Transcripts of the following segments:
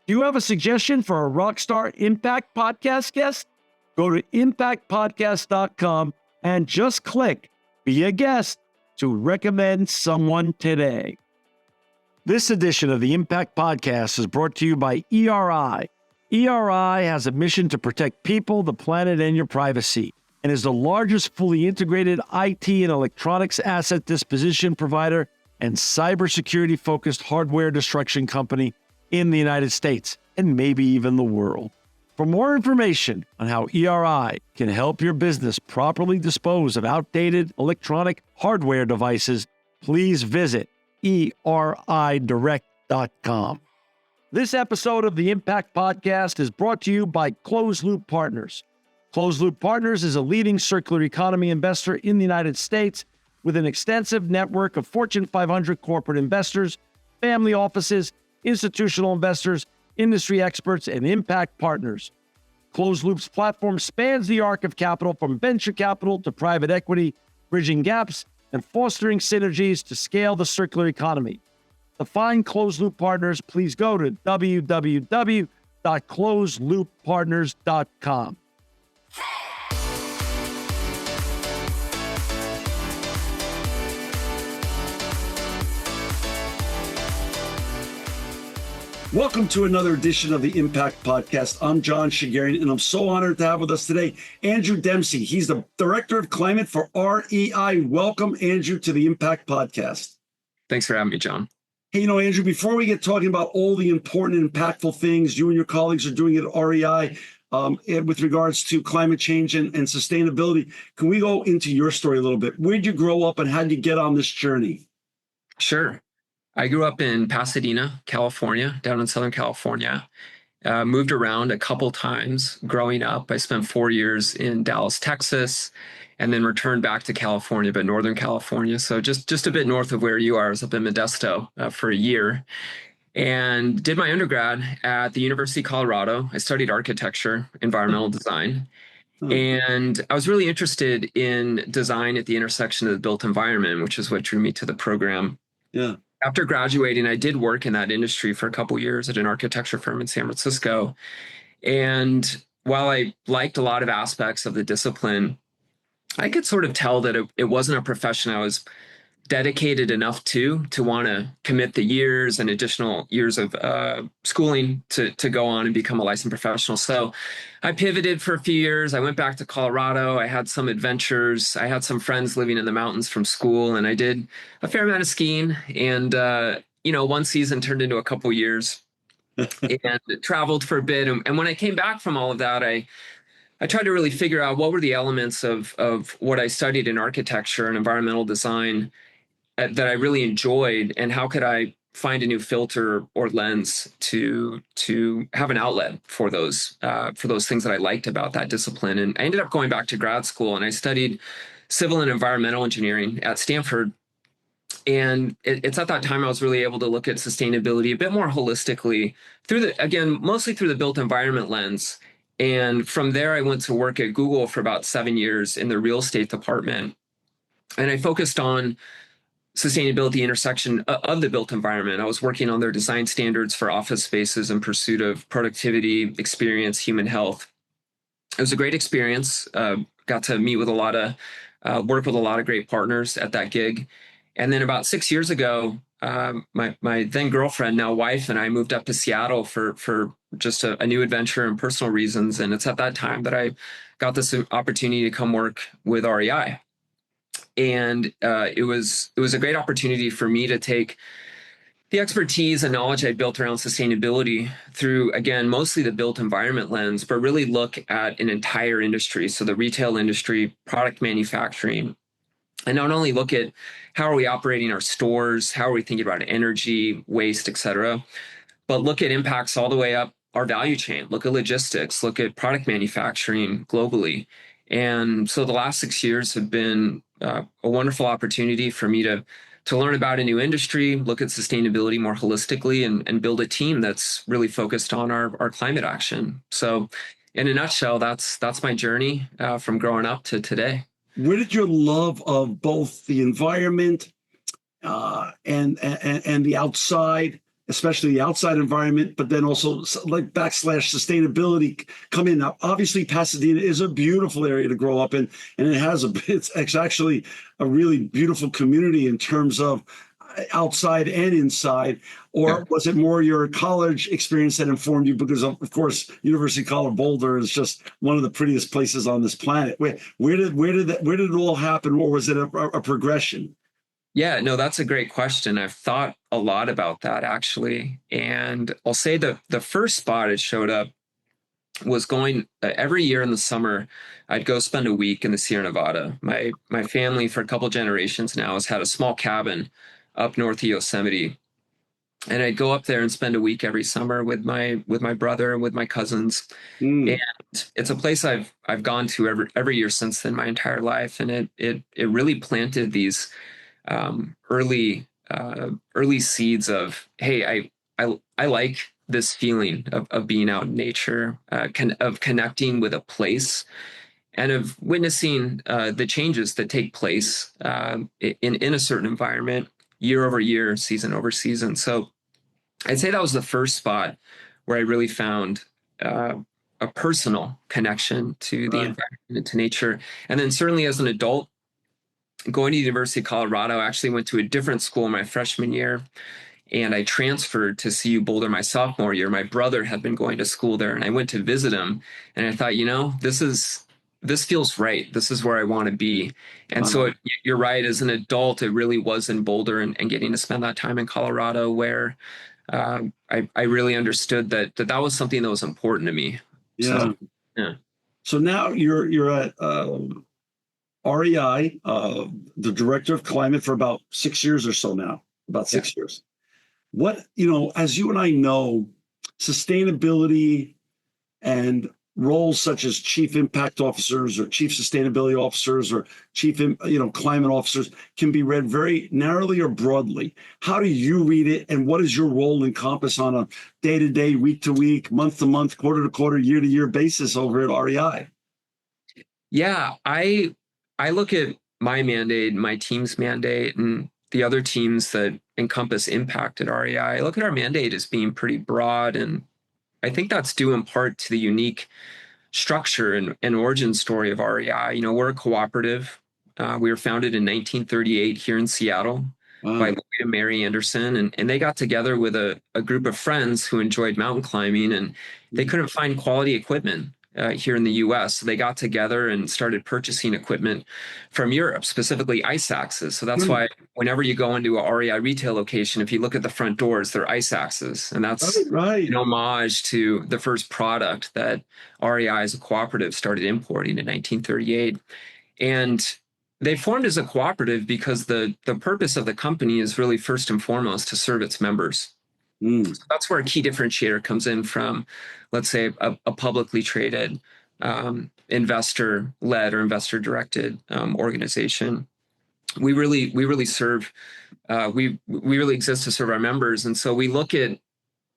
Do you have a suggestion for a Rockstar Impact Podcast guest? Go to impactpodcast.com and just click Be a Guest to recommend someone today. This edition of the Impact Podcast is brought to you by REI. REI has a mission to protect people, the planet, and your privacy, and is the largest fully integrated IT and electronics asset disposition provider and cybersecurity-focused hardware destruction company in the United States, and maybe even the world. For more information on how REI can help your business properly dispose of outdated electronic hardware devices, please visit eridirect.com. This episode of the Impact Podcast is brought to you by Closed Loop Partners. Closed Loop Partners is a leading circular economy investor in the United States with an extensive network of Fortune 500 corporate investors, family offices, institutional investors, industry experts, and impact partners. Closed Loop's platform spans the arc of capital from venture capital to private equity, bridging gaps and fostering synergies to scale the circular economy. To find Closed Loop Partners, please go to www.closedlooppartners.com. Welcome to another edition of the Impact Podcast. I'm John Shigarian, and I'm so honored to have with us today Andrew Dempsey. He's the Director of Climate for REI. Welcome, Andrew, to the Impact Podcast. Thanks for having me, John. Hey, Andrew, before we get talking about all the important and impactful things you and your colleagues are doing at REI with regards to climate change and sustainability, can we go into your story a little bit? Where did you grow up and how did you get on this journey? Sure. I grew up in Pasadena, California, down in Southern California. Moved around a couple times growing up. I spent 4 years in Dallas, Texas, and then returned back to California, but Northern California. So just a bit north of where you are. I was up in Modesto for a year and did my undergrad at the University of Colorado. I studied architecture, environmental design. And I was really interested in design at the intersection of the built environment, which is what drew me to the program. Yeah. After graduating, I did work in that industry for a couple of years at an architecture firm in San Francisco. And while I liked a lot of aspects of the discipline, I could sort of tell that it wasn't a profession I was dedicated enough to want to commit the years and additional years of schooling to go on and become a licensed professional. So I pivoted for a few years. I went back to Colorado. I had some adventures. I had some friends living in the mountains from school, and I did a fair amount of skiing. And, one season turned into a couple years and traveled for a bit. And when I came back from all of that, I tried to really figure out what were the elements of what I studied in architecture and environmental design that I really enjoyed, and how could I find a new filter or lens to have an outlet for those things that I liked about that discipline. And I ended up going back to grad school, and I studied civil and environmental engineering at Stanford. And it's at that time I was really able to look at sustainability a bit more holistically mostly through the built environment lens. And from there, I went to work at Google for about 7 years in the real estate department. And I focused on sustainability intersection of the built environment. I was working on their design standards for office spaces in pursuit of productivity, experience, human health. It was a great experience. Got to meet with work with a lot of great partners at that gig. And then about 6 years ago, my then girlfriend, now wife, and I moved up to Seattle for just a new adventure and personal reasons. And it's at that time that I got this opportunity to come work with REI. And it was a great opportunity for me to take the expertise and knowledge I built around sustainability through, again, mostly the built environment lens, but really look at an entire industry. So the retail industry, product manufacturing, and not only look at how are we operating our stores, how are we thinking about energy, waste, et cetera, but look at impacts all the way up our value chain, look at logistics, look at product manufacturing globally. And so the last 6 years have been a wonderful opportunity for me to learn about a new industry, look at sustainability more holistically, and build a team that's really focused on our climate action. So in a nutshell, that's my journey from growing up to today. Where did your love of both the environment and the outside especially the outside environment, but then also like backslash sustainability come in. Now, obviously, Pasadena is a beautiful area to grow up in, and it's actually a really beautiful community in terms of outside and inside. Yeah. Or was it more your college experience that informed you? Because of course, University College Boulder is just one of the prettiest places on this planet. Where did it all happen, or was it a progression? Yeah, no, that's a great question. I've thought a lot about that actually. And I'll say the first spot it showed up was going every year in the summer. I'd go spend a week in the Sierra Nevada. My family for a couple generations now has had a small cabin up north of Yosemite. And I'd go up there and spend a week every summer with my brother and with my cousins. Mm. And it's a place I've gone to every year since then, my entire life. And it really planted these early seeds of, hey, I like this feeling of being out in nature, of connecting with a place, and of witnessing the changes that take place in a certain environment year over year, season over season. So I'd say that was the first spot where I really found a personal connection to the environment, to nature. And then certainly as an adult, going to the University of Colorado, I actually went to a different school my freshman year, and I transferred to CU Boulder my sophomore year. My brother had been going to school there, and I went to visit him, and I thought, this feels right. This is where I want to be. And so you're right. As an adult, it really was in Boulder and getting to spend that time in Colorado where I really understood that was something that was important to me. Yeah. So, yeah. So now you're at REI, the director of climate for about 6 years or so now, about 6 years. What, as you and I know, sustainability and roles such as chief impact officers or chief sustainability officers or chief, climate officers can be read very narrowly or broadly. How do you read it, and what does your role encompass on a day-to-day, week-to-week, month-to-month, quarter-to-quarter, year-to-year basis over at REI? Yeah, I look at my mandate, my team's mandate, and the other teams that encompass impact at REI. I look at our mandate as being pretty broad, and I think that's due in part to the unique structure and origin story of REI. We're a cooperative. We were founded in 1938 here in Seattle by Lloyd and Mary Anderson, and they got together with a group of friends who enjoyed mountain climbing, and they couldn't find quality equipment here in the US. So they got together and started purchasing equipment from Europe, specifically ice axes. So that's why whenever you go into a REI retail location, if you look at the front doors, they're ice axes. And that's an homage to the first product that REI as a cooperative started importing in 1938. And they formed as a cooperative because the purpose of the company is really first and foremost to serve its members. So that's where a key differentiator comes in from, let's say, a publicly traded investor-led or investor-directed organization. We really serve. We really exist to serve our members, and so we look at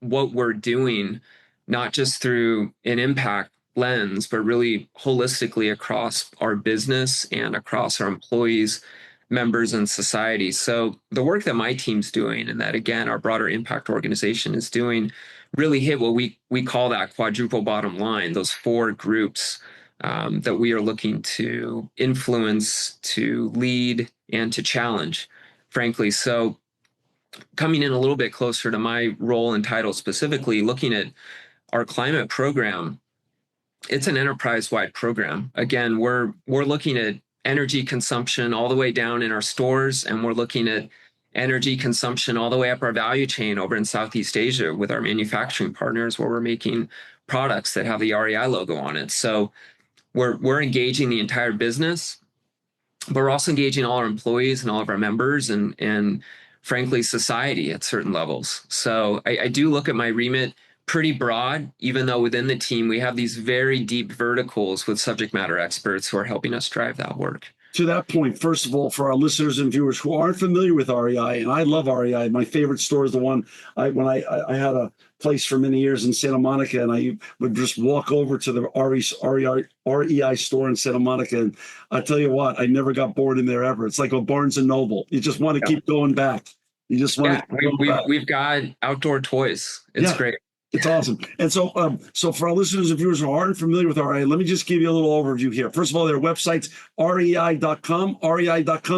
what we're doing not just through an impact lens, but really holistically across our business and across our employees, members, and society. So the work that my team's doing, and that again our broader impact organization is doing, really hit what we call that quadruple bottom line, those four groups that we are looking to influence, to lead, and to challenge, frankly. So coming in a little bit closer to my role and title specifically, looking at our climate program, it's an enterprise-wide program. Again, we're looking at energy consumption all the way down in our stores, and we're looking at energy consumption all the way up our value chain over in Southeast Asia with our manufacturing partners, where we're making products that have the REI logo on it. So we're engaging the entire business, but we're also engaging all our employees and all of our members and frankly, society at certain levels. So I do look at my remit pretty broad, even though within the team, we have these very deep verticals with subject matter experts who are helping us drive that work. To that point, first of all, for our listeners and viewers who aren't familiar with REI, and I love REI, my favorite store is the one when I had a place for many years in Santa Monica, and I would just walk over to the REI store in Santa Monica, and I tell you what, I never got bored in there ever. It's like a Barnes and Noble. You just want to keep going back. You just want Yeah, to go back. we've got outdoor toys. It's Yeah. great. It's awesome. And so for our listeners and viewers who aren't familiar with REI, let me just give you a little overview here. First of all, their website's rei.com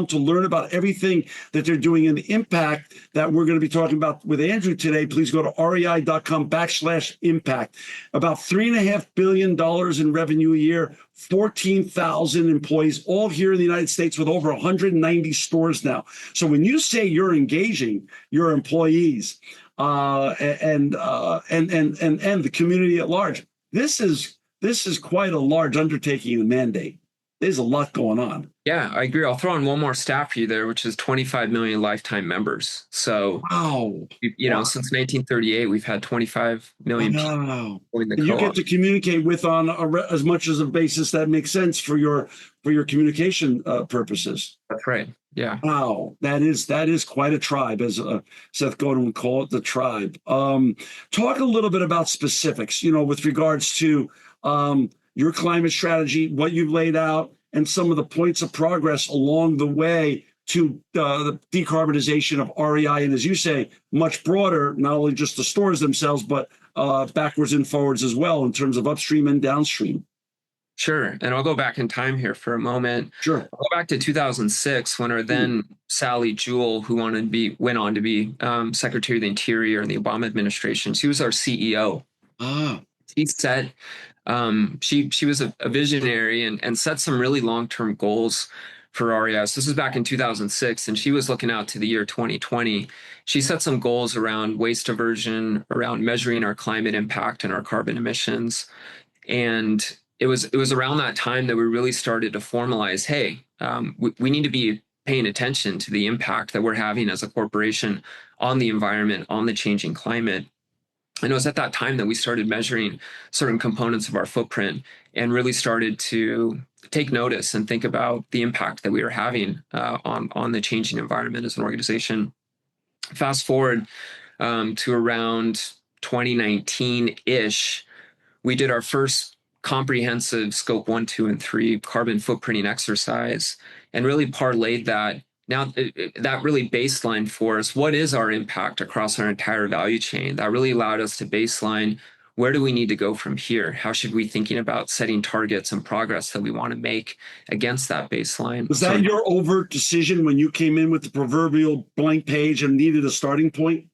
to learn about everything that they're doing and the impact that we're going to be talking about with Andrew today. Please go to rei.com/impact. About $3.5 billion in revenue a year, 14,000 employees, all here in the United States with over 190 stores now. So when you say you're engaging your employees, and the community at large. This is quite a large undertaking and mandate. There's a lot going on. Yeah, I agree. I'll throw in one more stat for you there, which is 25 million lifetime members. So, Wow. Wow. Since 1938, we've had 25 million people in the You co-op. get to communicate with on as much as a basis that makes sense for your communication purposes. That's right. Yeah. Wow, that is quite a tribe, as Seth Godin would call it, the tribe. Talk a little bit about specifics, with regards to your climate strategy, what you've laid out, and some of the points of progress along the way to the decarbonization of REI, and as you say, much broader, not only just the stores themselves, but backwards and forwards as well in terms of upstream and downstream. Sure. And I'll go back in time here for a moment. Sure. I'll go back to 2006 when our then Sally Jewell, who went on to be Secretary of the Interior in the Obama administration, she was our CEO. She said she was a visionary and set some really long-term goals for REI. So this was back in 2006, and she was looking out to the year 2020. She set some goals around waste diversion, around measuring our climate impact and our carbon emissions. And it was around that time that we really started to formalize, hey, we need to be paying attention to the impact that we're having as a corporation on the environment, on the changing climate. And it was at that time that we started measuring certain components of our footprint and really started to take notice and think about the impact that we were having on the changing environment as an organization. Fast forward to around 2019-ish, we did our first comprehensive scope 1, 2, and 3 carbon footprinting exercise and really parlayed that. Now, that really baseline for us, what is our impact across our entire value chain? That really allowed us to baseline, where do we need to go from here? How should we be thinking about setting targets and progress that we want to make against that baseline? Was that your overt decision when you came in with the proverbial blank page and needed a starting point?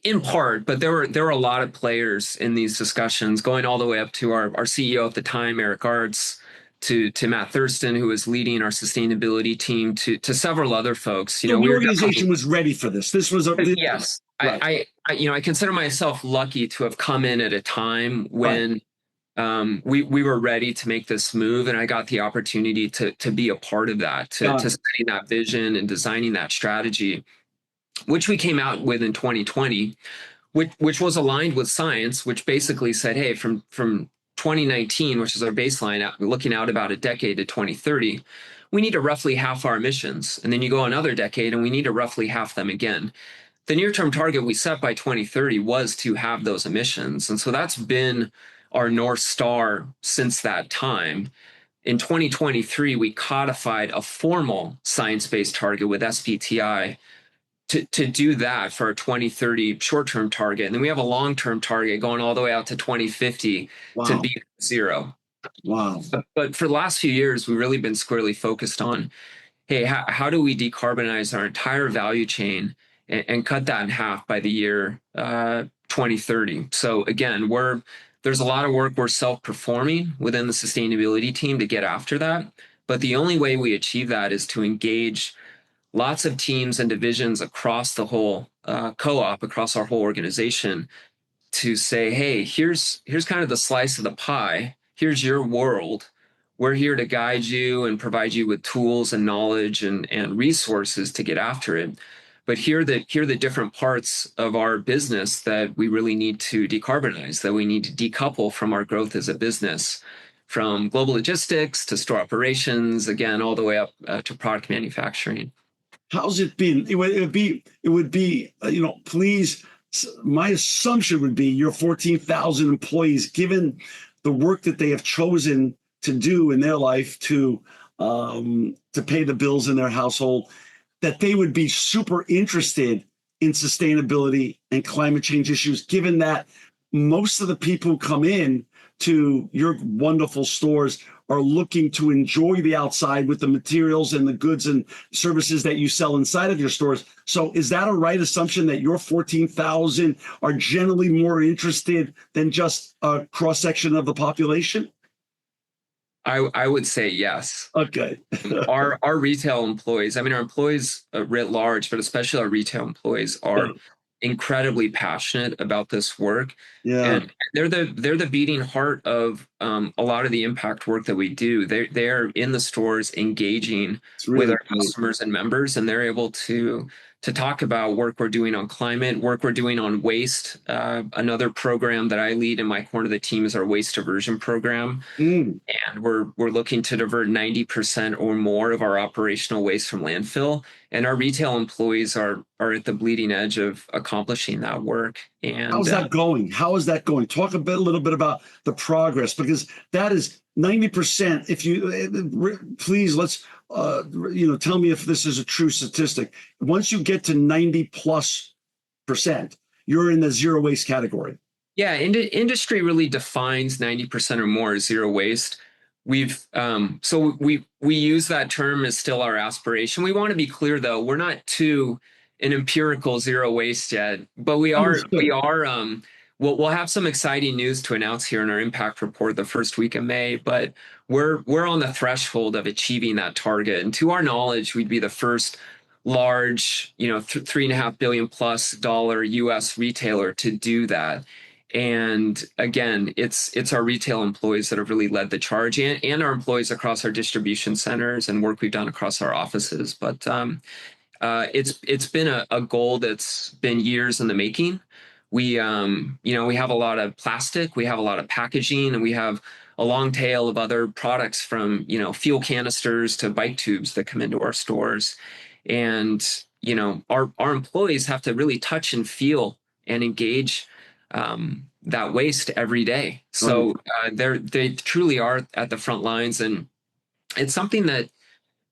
In part, but there were a lot of players in these discussions, going all the way up to our CEO at the time, Eric Arts, to Matt Thurston, who was leading our sustainability team, to several other folks. The organization was ready for this. This was yes. Right. I consider myself lucky to have come in at a time when we were ready to make this move, and I got the opportunity to be a part of that, to setting that vision and designing that strategy, which we came out with in 2020, which was aligned with science, which basically said, hey, from 2019, which is our baseline, looking out about a decade to 2030, we need to roughly half our emissions. And then you go another decade and we need to roughly half them again. The near-term target we set by 2030 was to have those emissions. And so that's been our North Star since that time. In 2023, we codified a formal science-based target with SBTI to do that for our 2030 short-term target. And then we have a long-term target going all the way out to 2050 to be zero. Wow. But for the last few years, we've really been squarely focused on, hey, how do we decarbonize our entire value chain and cut that in half by the year 2030? So again, there's a lot of work we're self-performing within the sustainability team to get after that. But the only way we achieve that is to engage lots of teams and divisions across the whole co-op, across our whole organization, to say, hey, here's kind of the slice of the pie. Here's your world. We're here to guide you and provide you with tools and knowledge and resources to get after it. But here are the different parts of our business that we really need to decarbonize, that we need to decouple from our growth as a business, from global logistics to store operations, again, all the way up to product manufacturing. How's it been? It would be, please, my assumption would be your 14,000 employees, given the work that they have chosen to do in their life to pay the bills in their household, that they would be super interested in sustainability and climate change issues, given that most of the people who come in to your wonderful stores are looking to enjoy the outside with the materials and the goods and services that you sell inside of your stores. So is that a right assumption that your 14,000 are generally more interested than just a cross-section of the population? I would say yes. Okay. Our retail employees, I mean, our employees writ large, but especially our retail employees are incredibly passionate about this work. Yeah. And they're the beating heart of a lot of the impact work that we do. They're in the stores engaging Really with our cool. customers and members, and they're able to talk about work we're doing on climate, work we're doing on waste. Another program that I lead in my corner of the team is our waste diversion program. Mm. And we're looking to divert 90% or more of our operational waste from landfill. And our retail employees are at the bleeding edge of accomplishing that work. And how's that going? How is that going? Talk a little bit about the progress, because that is 90%. If you please, let's tell me if this is a true statistic. Once you get to 90+%, you're in the zero waste category. Yeah, industry really defines 90% or more as zero waste. We've we use that term as still our aspiration. We want to be clear, though, we're not to an empirical zero waste yet, but we are. We'll have some exciting news to announce here in our impact report the first week of May. But we're on the threshold of achieving that target, and to our knowledge, we'd be the first large, $3.5 billion+ U.S. retailer to do that. And again, it's our retail employees that have really led the charge, and our employees across our distribution centers and work we've done across our offices. But it's been a goal that's been years in the making. We we have a lot of plastic, we have a lot of packaging, and we have a long tail of other products from fuel canisters to bike tubes that come into our stores. And our employees have to really touch and feel and engage that waste every day. So they truly are at the front lines, and it's something that,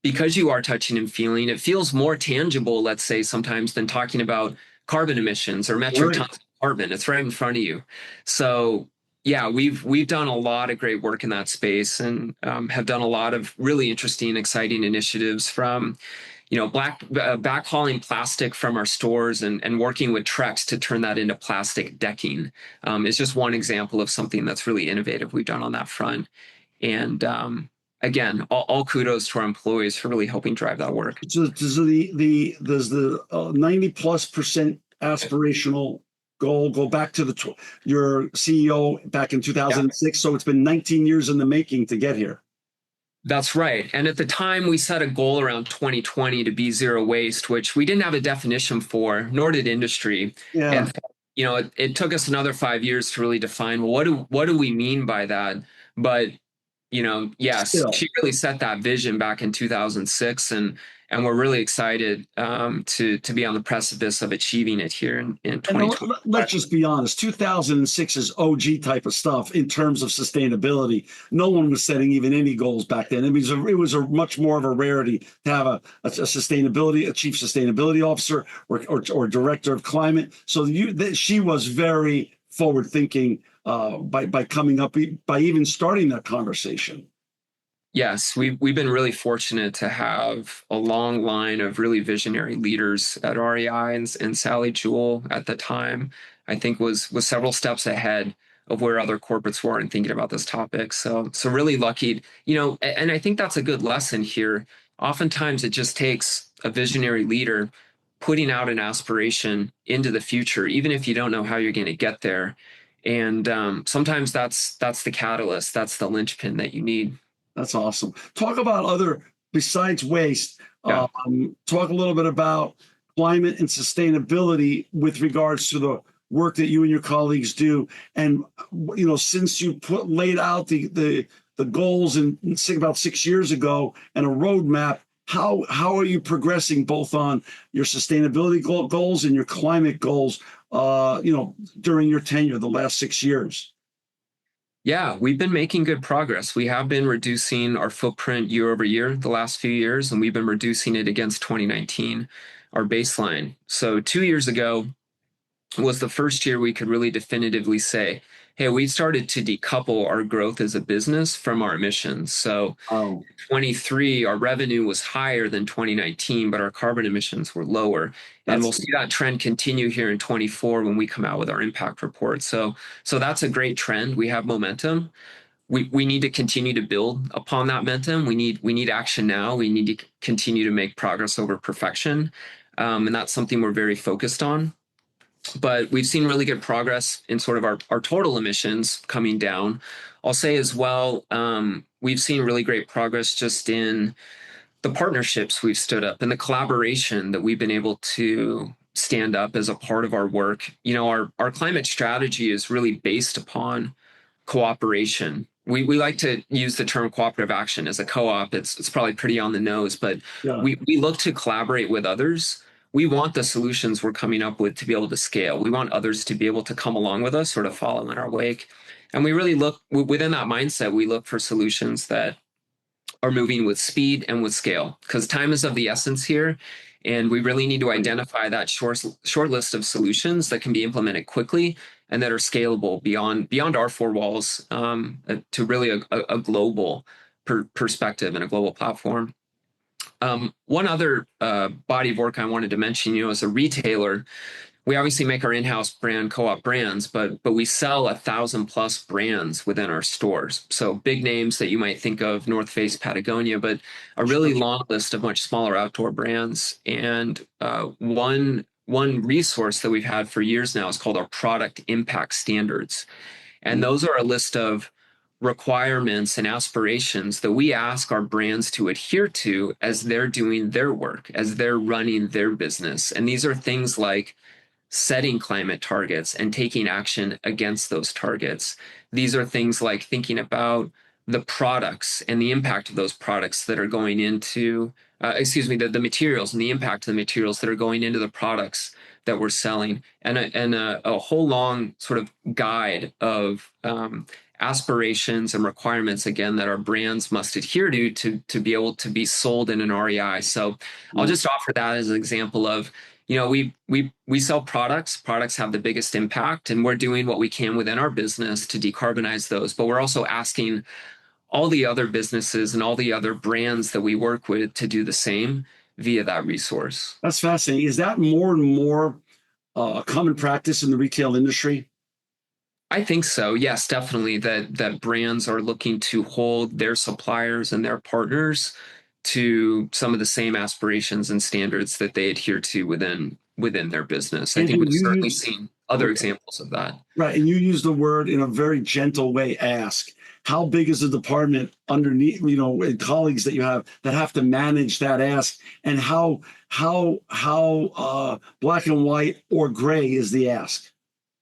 because you are touching and feeling, it feels more tangible, let's say, sometimes than talking about carbon emissions or metric tons of carbon. It's right in front of you. So yeah, we've done a lot of great work in that space, and have done a lot of really interesting, exciting initiatives, from backhauling plastic from our stores and working with Trex to turn that into plastic decking is just one example of something that's really innovative we've done on that front. And again, all kudos to our employees for really helping drive that work. So does the 90+% aspirational goal go back to your CEO back in 2006? Yeah. So it's been 19 years in the making to get here. That's right. And at the time, we set a goal around 2020 to be zero waste, which we didn't have a definition for, nor did industry. Yeah. And it took us another 5 years to really define, well, what do we mean by that? But yes, she really set that vision back in 2006, and we're really excited to be on the precipice of achieving it here in 2020. Let's just be honest. 2006 is OG type of stuff in terms of sustainability. No one was setting even any goals back then. It was a much more of a rarity to have a chief sustainability officer or director of climate. So she was very forward thinking by coming up, by even starting that conversation. Yes, we've been really fortunate to have a long line of really visionary leaders at REI, and Sally Jewell at the time, I think, was several steps ahead of where other corporates were in thinking about this topic. So really lucky, and I think that's a good lesson here. Oftentimes it just takes a visionary leader putting out an aspiration into the future, even if you don't know how you're going to get there. And sometimes that's the catalyst, that's the linchpin that you need. That's awesome. Talk about besides waste. Yeah. Talk a little bit about climate and sustainability with regards to the work that you and your colleagues do. And since you laid out the goals about 6 years ago and a roadmap, how are you progressing both on your sustainability goals and your climate goals? During your tenure, the last 6 years. Yeah, we've been making good progress. We have been reducing our footprint year over year the last few years, and we've been reducing it against 2019, our baseline. So 2 years ago was the first year we could really definitively say, hey, we started to decouple our growth as a business from our emissions. So Oh, 23, our revenue was higher than 2019, but our carbon emissions were lower. And we'll that's see that trend continue here in 24 when we come out with our impact report. So that's a great trend. We have momentum. We need to continue to build upon that momentum. We need action now. We need to continue to make progress over perfection. And that's something we're very focused on. But we've seen really good progress in sort of our total emissions coming down. I'll say as well, we've seen really great progress just in the partnerships we've stood up and the collaboration that we've been able to stand up as a part of our work. You know, our climate strategy is really based upon cooperation. We like to use the term cooperative action as a co-op. It's probably pretty on the nose, but yeah. we look to collaborate with others. We want the solutions we're coming up with to be able to scale. We want others to be able to come along with us, sort of follow in our wake. And we really look within that mindset, we look for solutions that are moving with speed and with scale because time is of the essence here. And we really need to identify that short list of solutions that can be implemented quickly and that are scalable beyond our four walls to really a global perspective and a global platform. One other body of work I wanted to mention, you know, as a retailer, we obviously make our in-house brand co-op brands, but we sell 1,000+ brands within our stores. So big names that you might think of, North Face, Patagonia, but a really long list of much smaller outdoor brands. And one resource that we've had for years now is called our product impact standards. And those are a list of requirements and aspirations that we ask our brands to adhere to as they're doing their work, as they're running their business. And these are things like setting climate targets and taking action against those targets. These are things like thinking about the products and the impact of those products that are going into, the materials and the impact of the materials that are going into the products that we're selling, and a whole long sort of guide of aspirations and requirements, again, that our brands must adhere to be able to be sold in an REI. So I'll just offer that as an example of, you know, we sell products. Products have the biggest impact, and we're doing what we can within our business to decarbonize those. But we're also asking all the other businesses and all the other brands that we work with to do the same via that resource. That's fascinating. Is that more and more a common practice in the retail industry? I think so. Yes, definitely. That brands are looking to hold their suppliers and their partners to some of the same aspirations and standards that they adhere to within their business. I think And we've you certainly use seen other okay. examples of that. Right, and you use the word in a very gentle way, ask. How big is the department underneath, you know, and colleagues that you have that have to manage that ask, and how black and white or gray is the ask?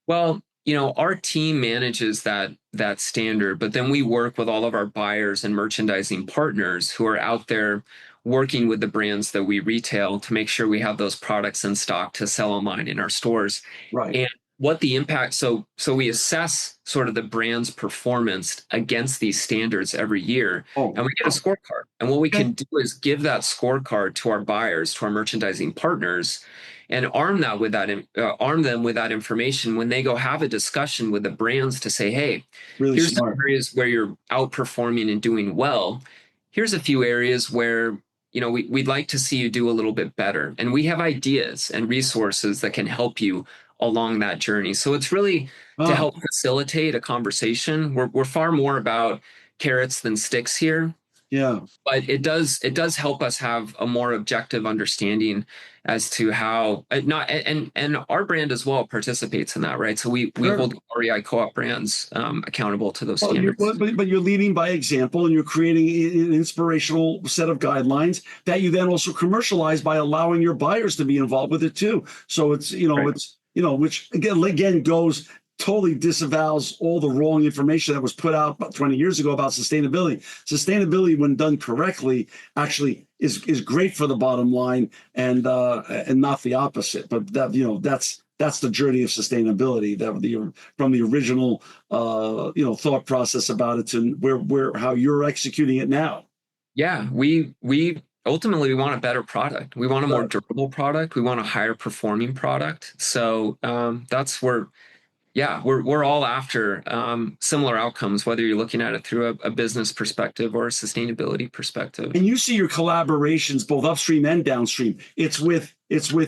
Well, you know, our team manages that standard, but then we work with all of our buyers and merchandising partners who are out there working with the brands that we retail to make sure we have those products in stock to sell online in our stores. Right. And what the impact, so we assess sort of the brand's performance against these standards every year, Oh, and we get a scorecard. And what we okay. can do is give that scorecard to our buyers, to our merchandising partners, and arm them with that information when they go have a discussion with the brands to say, hey, Really here's some smart. areas where you're outperforming and doing well. Here's a few areas where, you know, we'd like to see you do a little bit better. And we have ideas and resources that can help you along that journey. So it's really to Ah, help facilitate a conversation. We're far more about carrots than sticks here, yeah. but it does help us have a more objective understanding as to how not and our brand as well participates in that, right? So we Sure. hold REI co-op brands accountable to those Well, standards. but you're leading by example, and you're creating an inspirational set of guidelines that you then also commercialize by allowing your buyers to be involved with it too. So it's, you know, Right. which again goes totally disavows all the wrong information that was put out about 20 years ago about sustainability. Sustainability, when done correctly, actually is great for the bottom line, and not the opposite. But that, you know, that's the journey of sustainability, that from the original thought process about it to where how you're executing it now. Yeah, we ultimately we want a better product. We want a more Right. durable product. We want a higher performing product. So that's where, yeah, we're all after similar outcomes, whether you're looking at it through a business perspective or a sustainability perspective. And you see your collaborations both upstream and downstream. It's with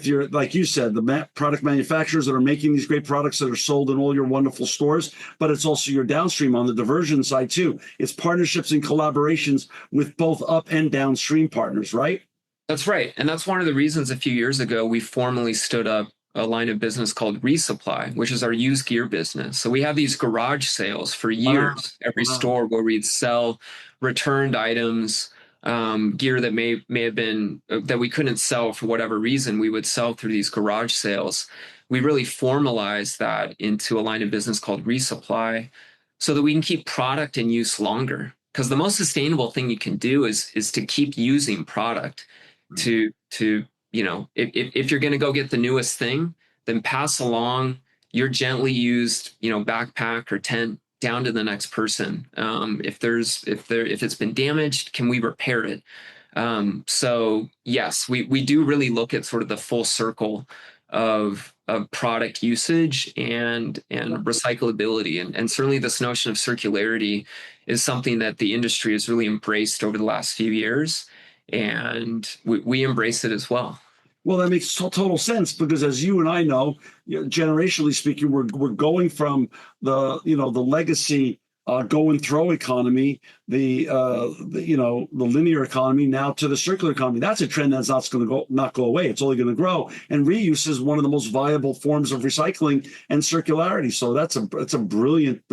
your, like you said, the product manufacturers that are making these great products that are sold in all your wonderful stores, but it's also your downstream on the diversion side too. It's partnerships and collaborations with both up and downstream partners, right? That's right. And that's one of the reasons a few years ago we formally stood up a line of business called Resupply, which is our used gear business. So we have these garage sales for Wow. years, every Wow. store where we'd sell returned items, gear that may have been that we couldn't sell for whatever reason, we would sell through these garage sales. We really formalized that into a line of business called Resupply so that we can keep product in use longer. Because the most sustainable thing you can do is to keep using product to if you're going to go get the newest thing, then pass along your gently used backpack or tent down to the next person. If it's been damaged, can we repair it? So yes, we do really look at sort of the full circle of product usage and recyclability, and certainly this notion of circularity is something that the industry has really embraced over the last few years, and we embrace it as well. Well, that makes total sense because, as you and I know, generationally speaking, we're going from the legacy go and throw economy, the linear economy now to the circular economy. That's a trend that's not go away. It's only going to grow. And reuse is one of the most viable forms of recycling and circularity. So that's a brilliant.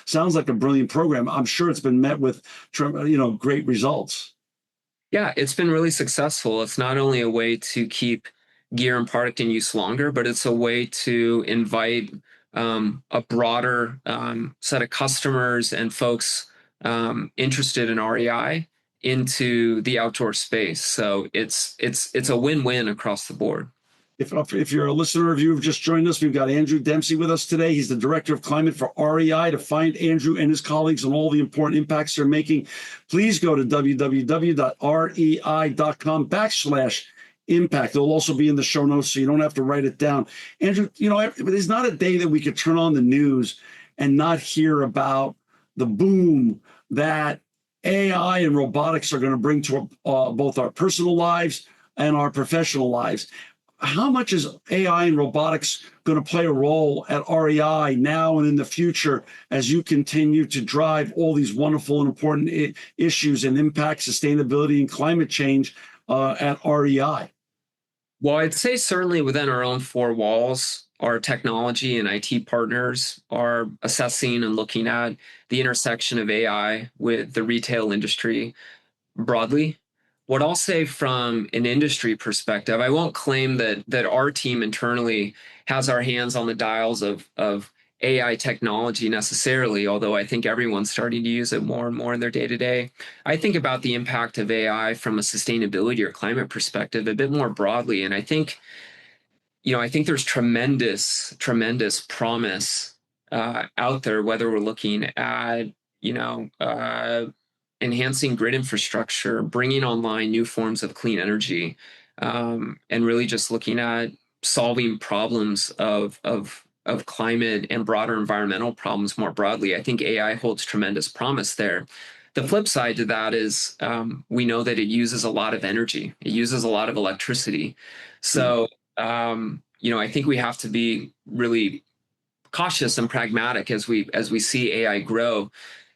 Sounds like a brilliant program. I'm sure it's been met with great results. Yeah, it's been really successful. It's not only a way to keep gear and product in use longer, but it's a way to invite a broader set of customers and folks interested in REI into the outdoor space. So it's a win-win across the board. If you're a listener or viewer who've just joined us, we've got Andrew Dempsey with us today. He's the Director of Climate for REI. To find Andrew and his colleagues and all the important impacts they're making, please go to www.rei.com/impact. It'll also be in the show notes, so you don't have to write it down. Andrew, there's not a day that we could turn on the news and not hear about the boom that AI and robotics are going to bring to both our personal lives and our professional lives. How much is AI and robotics going to play a role at REI now and in the future as you continue to drive all these wonderful and important issues and impact sustainability and climate change at REI? Well, I'd say certainly within our own four walls, our technology and IT partners are assessing and looking at the intersection of AI with the retail industry broadly. What I'll say from an industry perspective, I won't claim that our team internally has our hands on the dials of AI technology necessarily, although I think everyone's starting to use it more and more in their day-to-day. I think about the impact of AI from a sustainability or climate perspective a bit more broadly. And I think there's tremendous promise out there, whether we're looking at, enhancing grid infrastructure, bringing online new forms of clean energy, and really just looking at solving problems of climate and broader environmental problems more broadly. I think AI holds tremendous promise there. The flip side to that is we know that it uses a lot of energy. It uses a lot of electricity. So, I think we have to be really cautious and pragmatic as we see AI grow,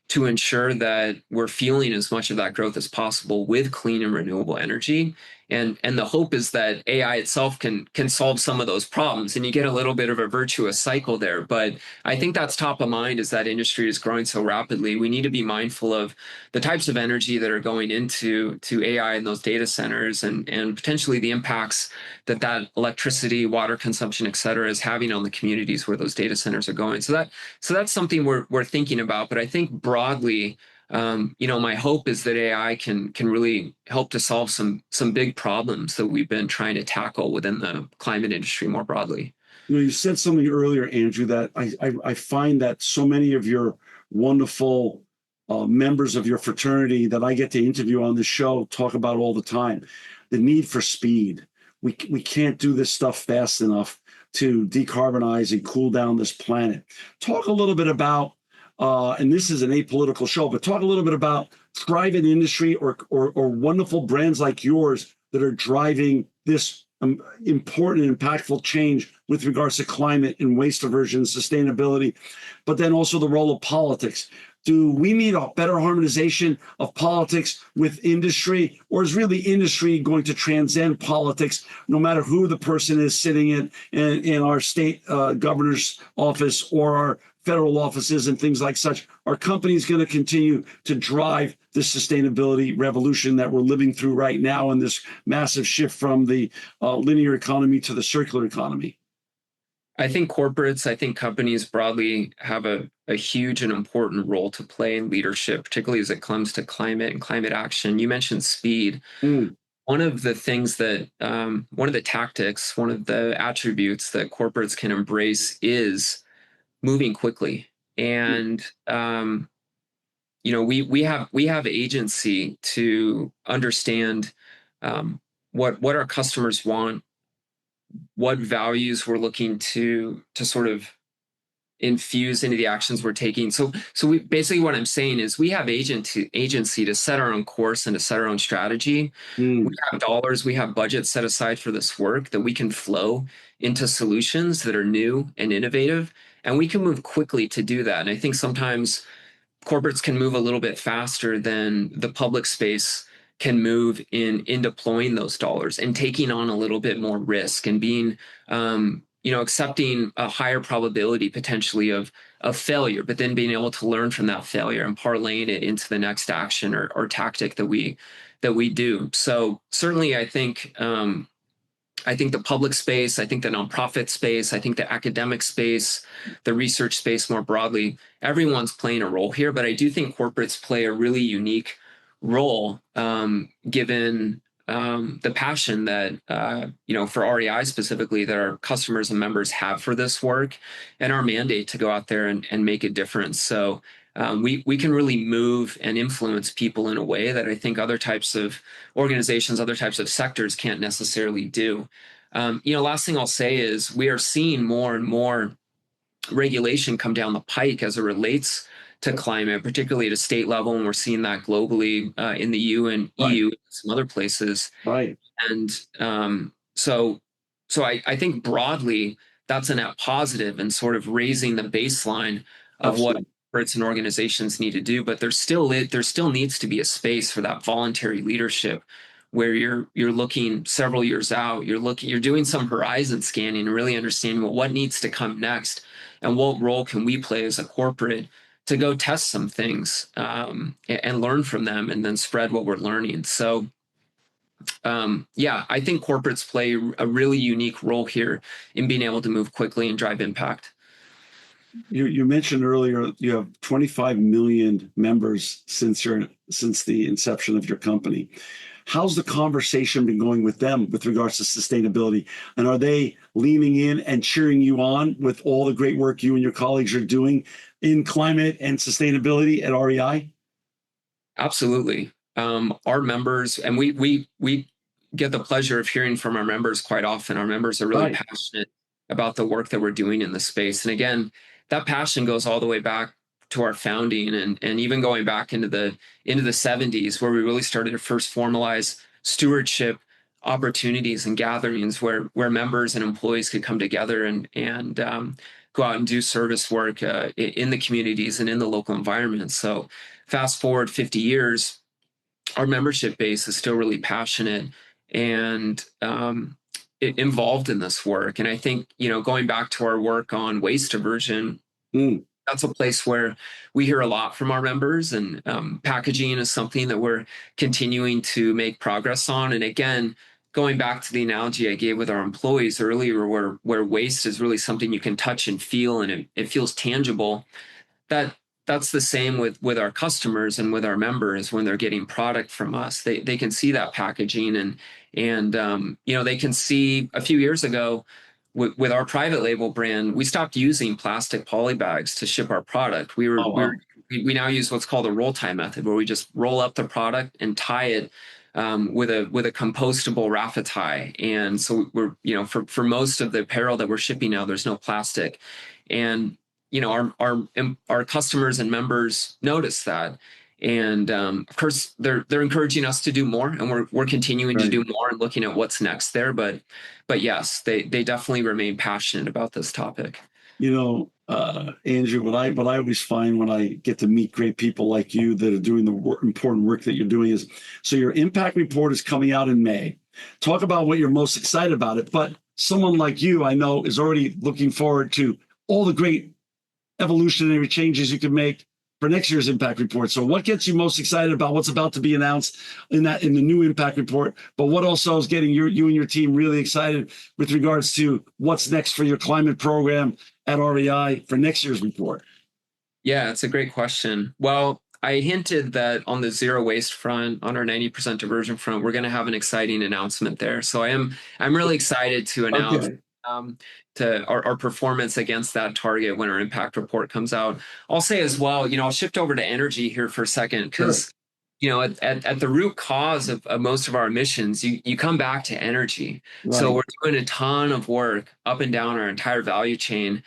to ensure that we're fueling as much of that growth as possible with clean and renewable energy. And the hope is that AI itself can solve some of those problems, and you get a little bit of a virtuous cycle there. But I think that's top of mind as that industry is growing so rapidly. We need to be mindful of the types of energy that are going into AI in those data centers, and potentially the impacts that electricity, water consumption, et cetera, is having on the communities where those data centers are going. So that's something we're thinking about. But I think broadly, my hope is that AI can really help to solve some big problems that we've been trying to tackle within the climate industry more broadly. You said something earlier, Andrew, that I find that so many of your wonderful members of your fraternity that I get to interview on the show talk about all the time, the need for speed. We can't do this stuff fast enough to decarbonize and cool down this planet. Talk a little bit about, and this is an apolitical show, but talk a little bit about private industry or wonderful brands like yours that are driving this important and impactful change with regards to climate and waste aversion, sustainability, but then also the role of politics. Do we need a better harmonization of politics with industry, or is really industry going to transcend politics, no matter who the person is sitting in our state governor's office or our federal offices and things like such? Are companies going to continue to drive this sustainability revolution that we're living through right now, and this massive shift from the linear economy to the circular economy? I think companies broadly have a huge and important role to play in leadership, particularly as it comes to climate and climate action. You mentioned speed. One of the things that, one of the tactics, one of the attributes that corporates can embrace is moving quickly. And, we have agency to understand what our customers want, what values we're looking to sort of infuse into the actions we're taking. So we basically, what I'm saying is we have agency to set our own course and to set our own strategy. We have dollars, we have budgets set aside for this work that we can flow into solutions that are new and innovative, and we can move quickly to do that. And I think sometimes corporates can move a little bit faster than the public space can move in deploying those dollars and taking on a little bit more risk and being, accepting a higher probability potentially of failure, but then being able to learn from that failure and parlaying it into the next action or tactic that we do. So certainly, I think the public space, I think the nonprofit space, I think the academic space, the research space more broadly, everyone's playing a role here. But I do think corporates play a really unique role, given the passion that, for REI specifically, that our customers and members have for this work, and our mandate to go out there and make a difference. So we can really move and influence people in a way that I think other types of organizations, other types of sectors can't necessarily do. Last thing I'll say is we are seeing more and more regulation come down the pike as it relates to climate, particularly at a state level, and we're seeing that globally in the EU and EU and some other places. Right. And so I think broadly that's a net positive and sort of raising the baseline of what corporates and organizations need to do. But there still needs to be a space for that voluntary leadership, where you're looking several years out, you're doing some horizon scanning and really understanding what needs to come next, and what role can we play as a corporate to go test some things and learn from them, and then spread what we're learning. So I think corporates play a really unique role here in being able to move quickly and drive impact. You mentioned earlier you have 25 million members since the inception of your company. How's the conversation been going with them with regards to sustainability? And are they leaning in and cheering you on with all the great work you and your colleagues are doing in climate and sustainability at REI? Absolutely. Our members, and we get the pleasure of hearing from our members quite often. Our members are really passionate about the work that we're doing in the space. And again, that passion goes all the way back to our founding, and even going back into the 70s, where we really started to first formalize stewardship opportunities and gatherings where members and employees could come together and go out and do service work in the communities and in the local environment. So fast forward 50 years, our membership base is still really passionate and involved in this work. And I think, going back to our work on waste aversion, that's a place where we hear a lot from our members, and packaging is something that we're continuing to make progress on. And again, going back to the analogy I gave with our employees earlier, where waste is really something you can touch and feel, and it feels tangible, that's the same with our customers and with our members. When they're getting product from us, they can see that packaging, and they can see a few years ago with our private label brand, we stopped using plastic poly bags to ship our product. Oh, wow. We now use what's called a roll tie method, where we just roll up the product and tie it with a compostable raffia tie. And so we're, for most of the apparel that we're shipping now, there's no plastic. And our customers and members notice that. And of course, they're encouraging us to do more, and we're continuing to do more and looking at what's next there. But yes, they definitely remain passionate about this topic. Andrew, what I always find when I get to meet great people like you that are doing the important work that you're doing is, so your impact report is coming out in May. Talk about what you're most excited about it. But someone like you, I know, is already looking forward to all the great evolutionary changes you can make for next year's impact report. So what gets you most excited about what's about to be announced in the new impact report? But what also is getting you and your team really excited with regards to what's next for your climate program at REI for next year's report? Yeah, it's a great question. Well, I hinted that on the zero waste front, on our 90% diversion front, we're going to have an exciting announcement there. So I'm really excited to announce to our performance against that target when our impact report comes out. I'll say as well, I'll shift over to energy here for a second, because at the root cause of most of our emissions, you come back to energy. Right. So we're doing a ton of work up and down our entire value chain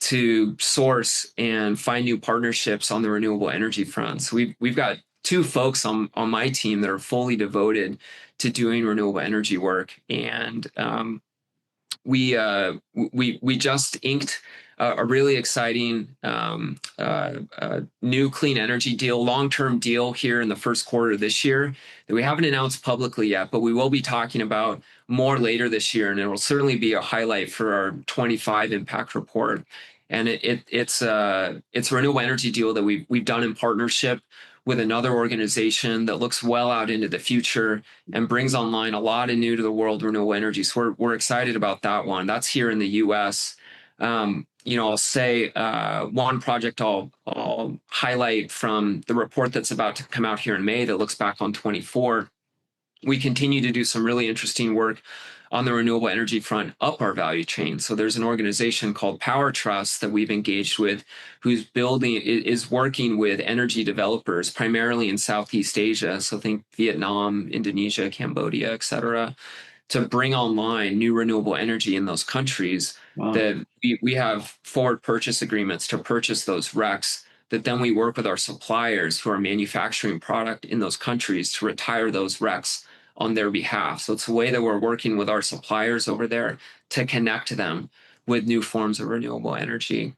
to source and find new partnerships on the renewable energy front. So we've got two folks on my team that are fully devoted to doing renewable energy work, and we just inked a really exciting new clean energy deal, long-term deal here in the first quarter of this year that we haven't announced publicly yet, but we will be talking about more later this year, and it will certainly be a highlight for our 25 impact report. And it's a renewable energy deal that we've done in partnership with another organization that looks well out into the future and brings online a lot of new to the world renewable energy. So we're excited about that one. That's here in the U.S. I'll say one project I'll highlight from the report that's about to come out here in May that looks back on 24. We continue to do some really interesting work on the renewable energy front up our value chain. So there's an organization called Power Trust that we've engaged with, who's is working with energy developers primarily in Southeast Asia. So think Vietnam, Indonesia, Cambodia, et cetera, to bring online new renewable energy in those countries. Wow. That we have forward purchase agreements to purchase those RECs, that then we work with our suppliers who are manufacturing product in those countries to retire those RECs on their behalf. So it's a way that we're working with our suppliers over there to connect them with new forms of renewable energy.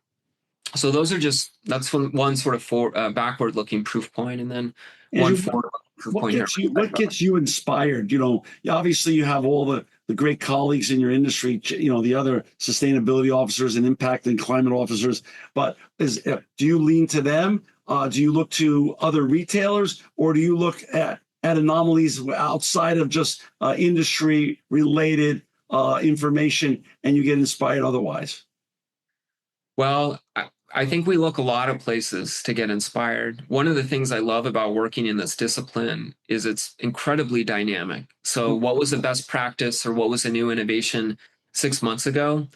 So that's one sort of backward-looking proof point, and then one forward proof point. What gets you inspired? Obviously you have all the great colleagues in your industry, the other sustainability officers and impact and climate officers, but do you lean to them? Do you look to other retailers, or do you look at anomalies outside of just industry related information and you get inspired otherwise? Well, I think we look a lot of places to get inspired. One of the things I love about working in this discipline is it's incredibly dynamic. So what was the best practice or what was a new innovation 6 months ago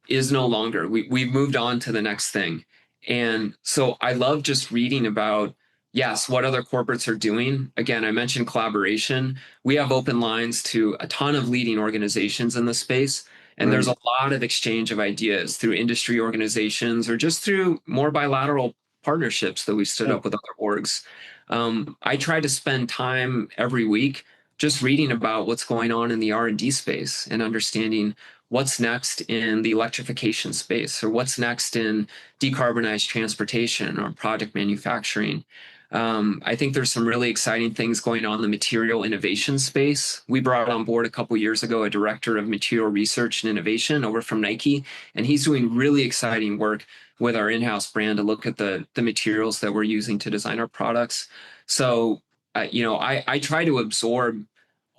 is no longer. We've moved on to the next thing. And so I love just reading about, yes, what other corporates are doing. Again, I mentioned collaboration. We have open lines to a ton of leading organizations in the space. And there's a lot of exchange of ideas through industry organizations or just through more bilateral partnerships that we stood up with other orgs. I try to spend time every week just reading about what's going on in the R&D space and understanding what's next in the electrification space, or what's next in decarbonized transportation or product manufacturing. I think there's some really exciting things going on in the material innovation space. We brought on board a couple of years ago a director of material research and innovation over from Nike, and he's doing really exciting work with our in-house brand to look at the materials that we're using to design our products. So, I try to absorb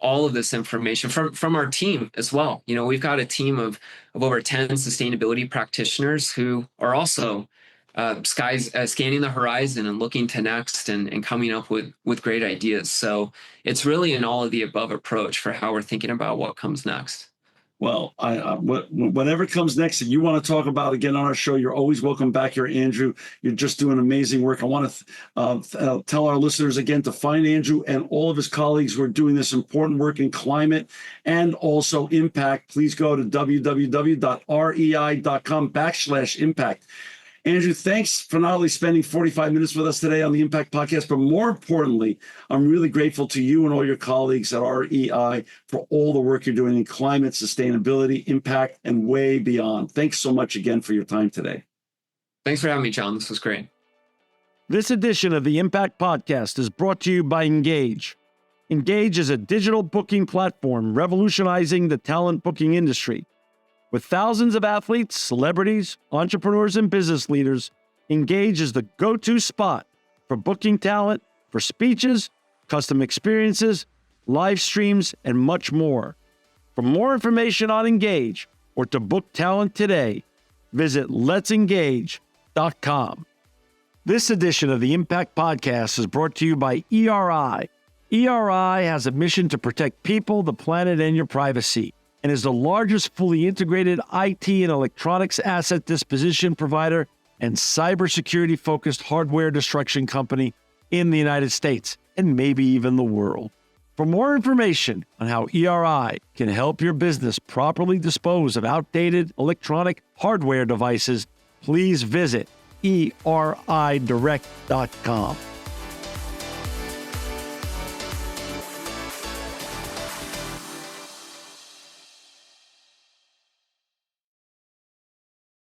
all of this information from our team as well. We've got a team of over 10 sustainability practitioners who are also scanning the horizon and looking to next and coming up with great ideas. So it's really an all of the above approach for how we're thinking about what comes next. Well, whatever comes next that you want to talk about again on our show, you're always welcome back here, Andrew. You're just doing amazing work. I want to tell our listeners again to find Andrew and all of his colleagues who are doing this important work in climate and also impact. Please go to www.rei.com/impact. Andrew, thanks for not only spending 45 minutes with us today on the Impact Podcast, but more importantly, I'm really grateful to you and all your colleagues at REI for all the work you're doing in climate, sustainability, impact, and way beyond. Thanks so much again for your time today. Thanks for having me, John. This was great. This edition of the Impact Podcast is brought to you by Engage. Engage is a digital booking platform revolutionizing the talent booking industry. With thousands of athletes, celebrities, entrepreneurs, and business leaders, Engage is the go-to spot for booking talent, for speeches, custom experiences, live streams, and much more. For more information on Engage or to book talent today, visit letsengage.com. This edition of the Impact Podcast is brought to you by ERI. ERI has a mission to protect people, the planet, and your privacy, and is the largest fully integrated IT and electronics asset disposition provider and cybersecurity-focused hardware destruction company in the United States and maybe even the world. For more information on how ERI can help your business properly dispose of outdated electronic hardware devices, please visit eridirect.com.